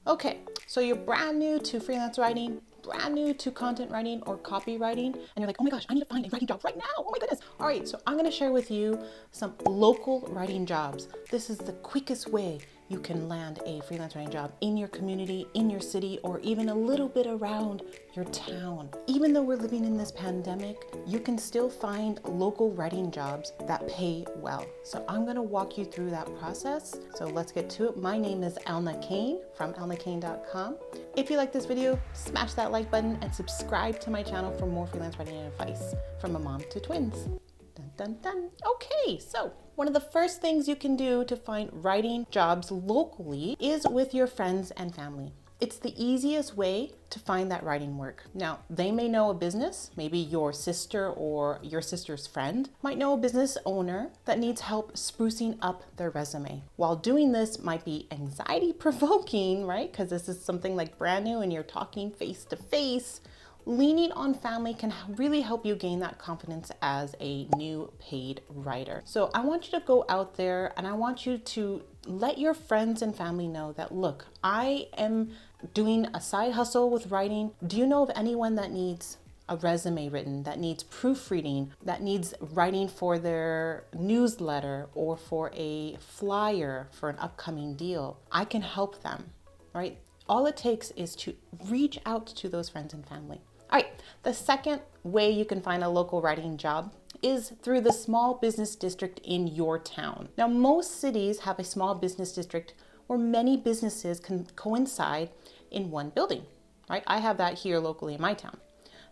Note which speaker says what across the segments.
Speaker 1: Okay, so you're brand new to freelance writing, brand new to content writing or copywriting, and you're like, oh my gosh, I need to find a writing job right now. Oh my goodness. All right, so I'm gonna share with you some local writing jobs. This is the quickest way you can land a freelance writing job in your community, in your city, or even a little bit around your town. Even though we're living in this pandemic, you can still find local writing jobs that pay well. So I'm gonna walk you through that process. So let's get to it. My name is Elna Cain from elnacain.com. If you like this video, smash that like button and subscribe to my channel for more freelance writing advice from a mom to twins. Dun, dun, dun. Okay, so one of the first things you can do to find writing jobs locally is with your friends and family. It's the easiest way to find that writing work. Now, they may know a business, maybe your sister or your sister's friend might know a business owner that needs help sprucing up their resume. While doing this might be anxiety provoking, right? Because this is something like brand new and you're talking face to face. Leaning on family can really help you gain that confidence as a new paid writer. So I want you to go out there and I want you to let your friends and family know that, look, I am doing a side hustle with writing. Do you know of anyone that needs a resume written, that needs proofreading, that needs writing for their newsletter or for a flyer for an upcoming deal? I can help them, right? All it takes is to reach out to those friends and family. All right, the second way you can find a local writing job is through the small business district in your town. Now, most cities have a small business district where many businesses can coincide in one building, right? I have that here locally in my town.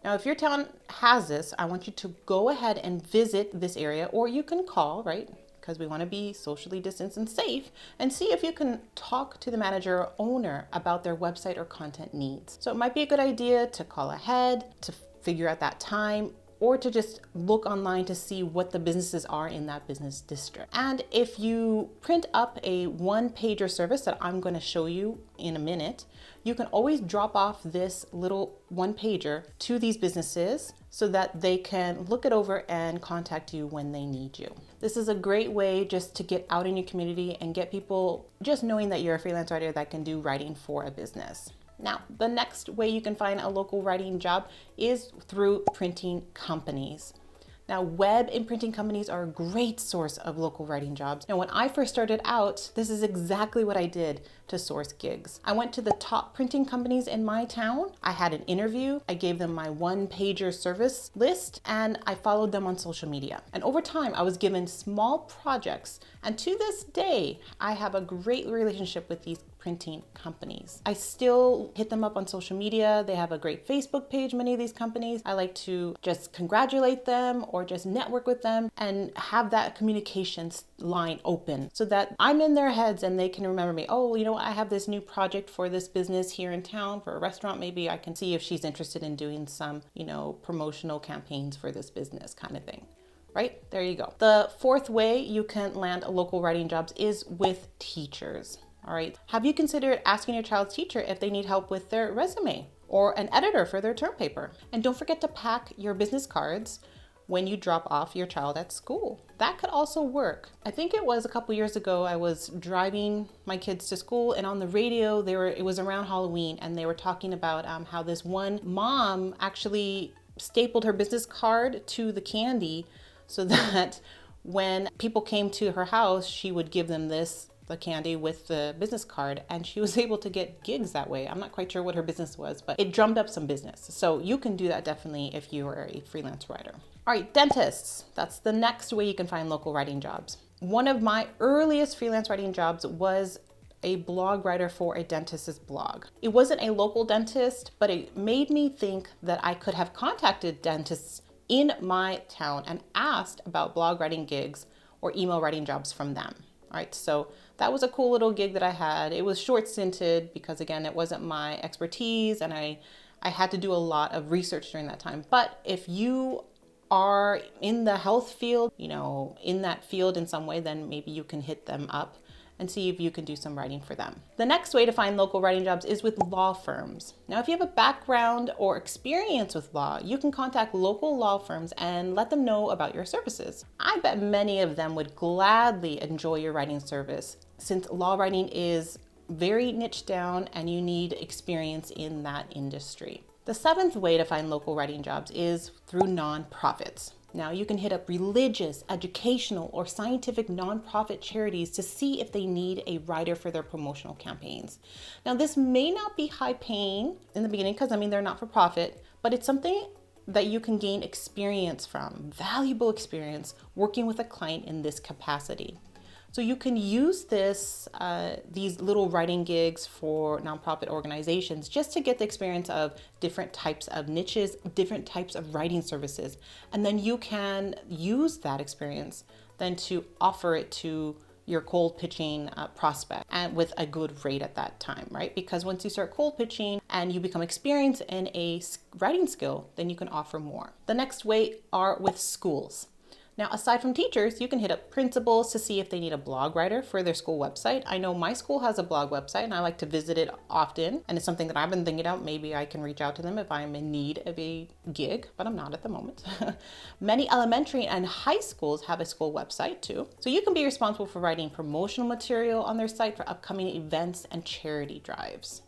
Speaker 1: Now, if your town has this, I want you to go ahead and visit this area, or you can call, right? Because we want to be socially distanced and safe, and see if you can talk to the manager or owner about their website or content needs. So it might be a good idea to call ahead to figure out that time, or to just look online to see what the businesses are in that business district. And if you print up a one-pager service that I'm going to show you in a minute, you can always drop off this little one-pager to these businesses so that they can look it over and contact you when they need you. This is a great way just to get out in your community and get people just knowing that you're a freelance writer that can do writing for a business. Now, the next way you can find a local writing job is through printing companies. Now, web and printing companies are a great source of local writing jobs. Now, when I first started out, this is exactly what I did to source gigs. I went to the top printing companies in my town. I had an interview. I gave them my one-pager service list, and I followed them on social media. And over time, I was given small projects. And to this day, I have a great relationship with these printing companies. I still hit them up on social media. They have a great Facebook page, many of these companies. I like to just congratulate them or just network with them and have that communications line open so that I'm in their heads and they can remember me. Oh, you know what? I have this new project for this business here in town for a restaurant. Maybe I can see if she's interested in doing some, promotional campaigns for this business kind of thing. Right? There you go. The fourth way you can land local writing jobs is with teachers. All right. Have you considered asking your child's teacher if they need help with their resume or an editor for their term paper? And don't forget to pack your business cards when you drop off your child at school. That could also work. I think it was a couple years ago, I was driving my kids to school and on the radio, it was around Halloween and they were talking about how this one mom actually stapled her business card to the candy so that when people came to her house, she would give them the candy with the business card, and she was able to get gigs that way. I'm not quite sure what her business was, but it drummed up some business. So you can do that definitely if you are a freelance writer. All right, dentists. That's the next way you can find local writing jobs. One of my earliest freelance writing jobs was a blog writer for a dentist's blog. It wasn't a local dentist, but it made me think that I could have contacted dentists in my town and asked about blog writing gigs or email writing jobs from them. All right, so that was a cool little gig that I had. It was short-stinted because, again, it wasn't my expertise and I had to do a lot of research during that time. But if you are in the health field, in that field in some way, then maybe you can hit them up and see if you can do some writing for them. The next way to find local writing jobs is with law firms. Now, if you have a background or experience with law, you can contact local law firms and let them know about your services. I bet many of them would gladly enjoy your writing service since law writing is very niche down and you need experience in that industry. The seventh way to find local writing jobs is through nonprofits. Now you can hit up religious, educational, or scientific nonprofit charities to see if they need a writer for their promotional campaigns. Now this may not be high paying in the beginning because they're not for profit, but it's something that you can gain experience from, valuable experience working with a client in this capacity. So you can use these little writing gigs for nonprofit organizations just to get the experience of different types of niches, different types of writing services. And then you can use that experience then to offer it to your cold pitching prospect and with a good rate at that time, right? Because once you start cold pitching and you become experienced in a writing skill, then you can offer more. The next way are with schools. Now, aside from teachers, you can hit up principals to see if they need a blog writer for their school website. I know my school has a blog website and I like to visit it often. And it's something that I've been thinking about. Maybe I can reach out to them if I'm in need of a gig, but I'm not at the moment. Many elementary and high schools have a school website too. So you can be responsible for writing promotional material on their site for upcoming events and charity drives.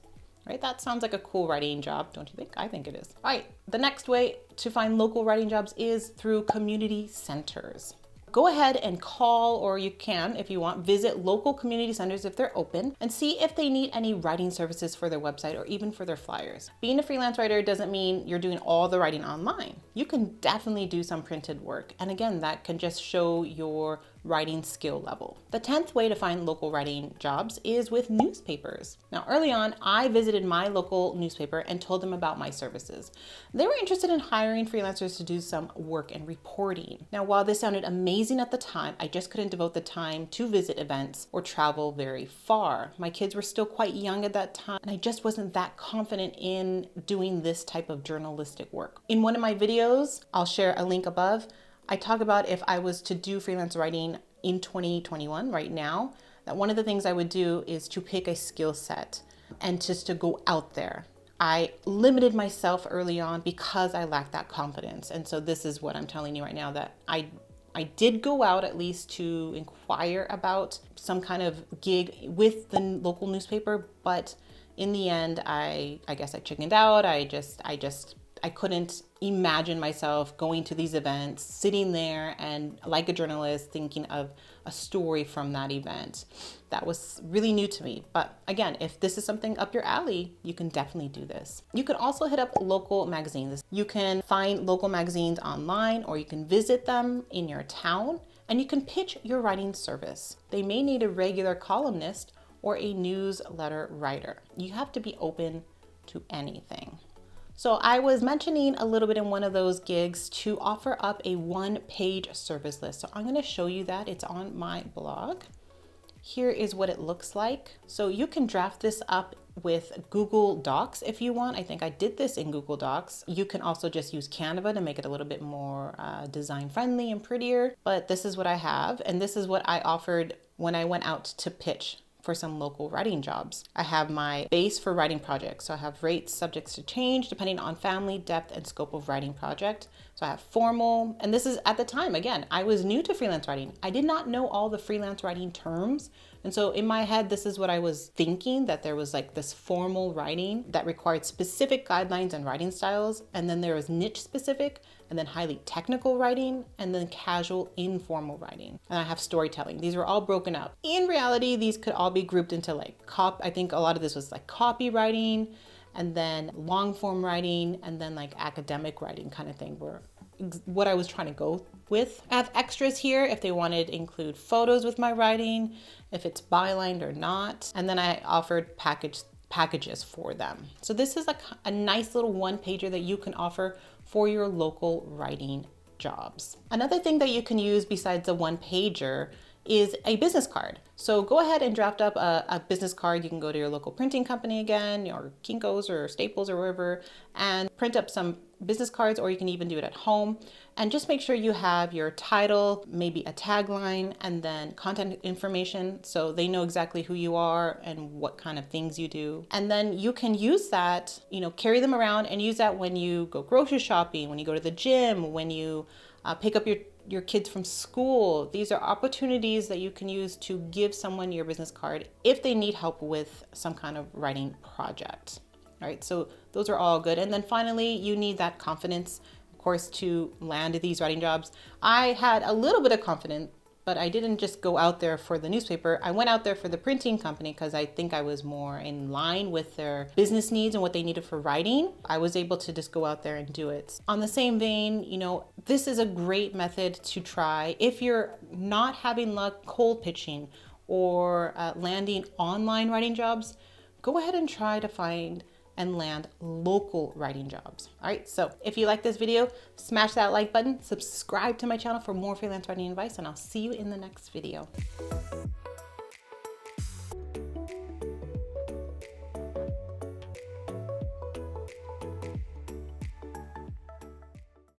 Speaker 1: Right? That sounds like a cool writing job, don't you think? I think it is. All right, the next way to find local writing jobs is through community centers. Go ahead and call, or you can, if you want, visit local community centers if they're open and see if they need any writing services for their website or even for their flyers. Being a freelance writer doesn't mean you're doing all the writing online. You can definitely do some printed work. And again, that can just show your writing skill level. The 10th way to find local writing jobs is with newspapers. Now, early on, I visited my local newspaper and told them about my services. They were interested in hiring freelancers to do some work and reporting. Now, while this sounded amazing at the time, I just couldn't devote the time to visit events or travel very far. My kids were still quite young at that time, and I just wasn't that confident in doing this type of journalistic work. In one of my videos, I'll share a link above, I talk about if I was to do freelance writing in 2021 right now, that one of the things I would do is to pick a skill set and just to go out there. I limited myself early on because I lacked that confidence. And so this is what I'm telling you right now, that I did go out at least to inquire about some kind of gig with the local newspaper, but in the end, I guess I chickened out. I couldn't imagine myself going to these events, sitting there and like a journalist thinking of a story from that event. That was really new to me. But again, if this is something up your alley, you can definitely do this. You can also hit up local magazines. You can find local magazines online, or you can visit them in your town, and you can pitch your writing service. They may need a regular columnist or a newsletter writer. You have to be open to anything. So I was mentioning a little bit in one of those gigs to offer up a one-page service list. So I'm going to show you that. It's on my blog. Here is what it looks like. So you can draft this up with Google Docs if you want. I think I did this in Google Docs. You can also just use Canva to make it a little bit more design friendly and prettier. But this is what I have, and this is what I offered when I went out to pitch for some local writing jobs. I have my base for writing projects. So I have rates subjects to change depending on family, depth, and scope of writing project. So I have formal, and this is at the time, again, I was new to freelance writing. I did not know all the freelance writing terms. And so in my head, this is what I was thinking, that there was like this formal writing that required specific guidelines and writing styles. And then there was niche specific, and then highly technical writing, and then casual informal writing. And I have storytelling. These were all broken up. In reality, these could all be grouped into like I think a lot of this was like copywriting, and then long form writing, and then like academic writing kind of thing, were what I was trying to go with. I have extras here if they wanted to include photos with my writing, if it's bylined or not. And then I offered packages for them. So this is like a nice little one pager that you can offer for your local writing jobs. Another thing that you can use besides a one pager is a business card. So go ahead and draft up a business card. You can go to your local printing company again, or Kinko's or Staples or wherever, and print up some business cards, or you can even do it at home. And just make sure you have your title, maybe a tagline, and then content information so they know exactly who you are and what kind of things you do. And then you can use that, carry them around and use that when you go grocery shopping, when you go to the gym, when you pick up your kids from school. These are opportunities that you can use to give someone your business card if they need help with some kind of writing project. All right, so those are all good. And then finally, you need that confidence, of course, to land these writing jobs. I had a little bit of confidence, but I didn't just go out there for the newspaper. I went out there for the printing company because I think I was more in line with their business needs and what they needed for writing. I was able to just go out there and do it. On the same vein, this is a great method to try if you're not having luck cold pitching or landing online writing jobs. Go ahead and try to find and land local writing jobs. All right, so if you like this video, smash that like button, subscribe to my channel for more freelance writing advice, and I'll see you in the next video.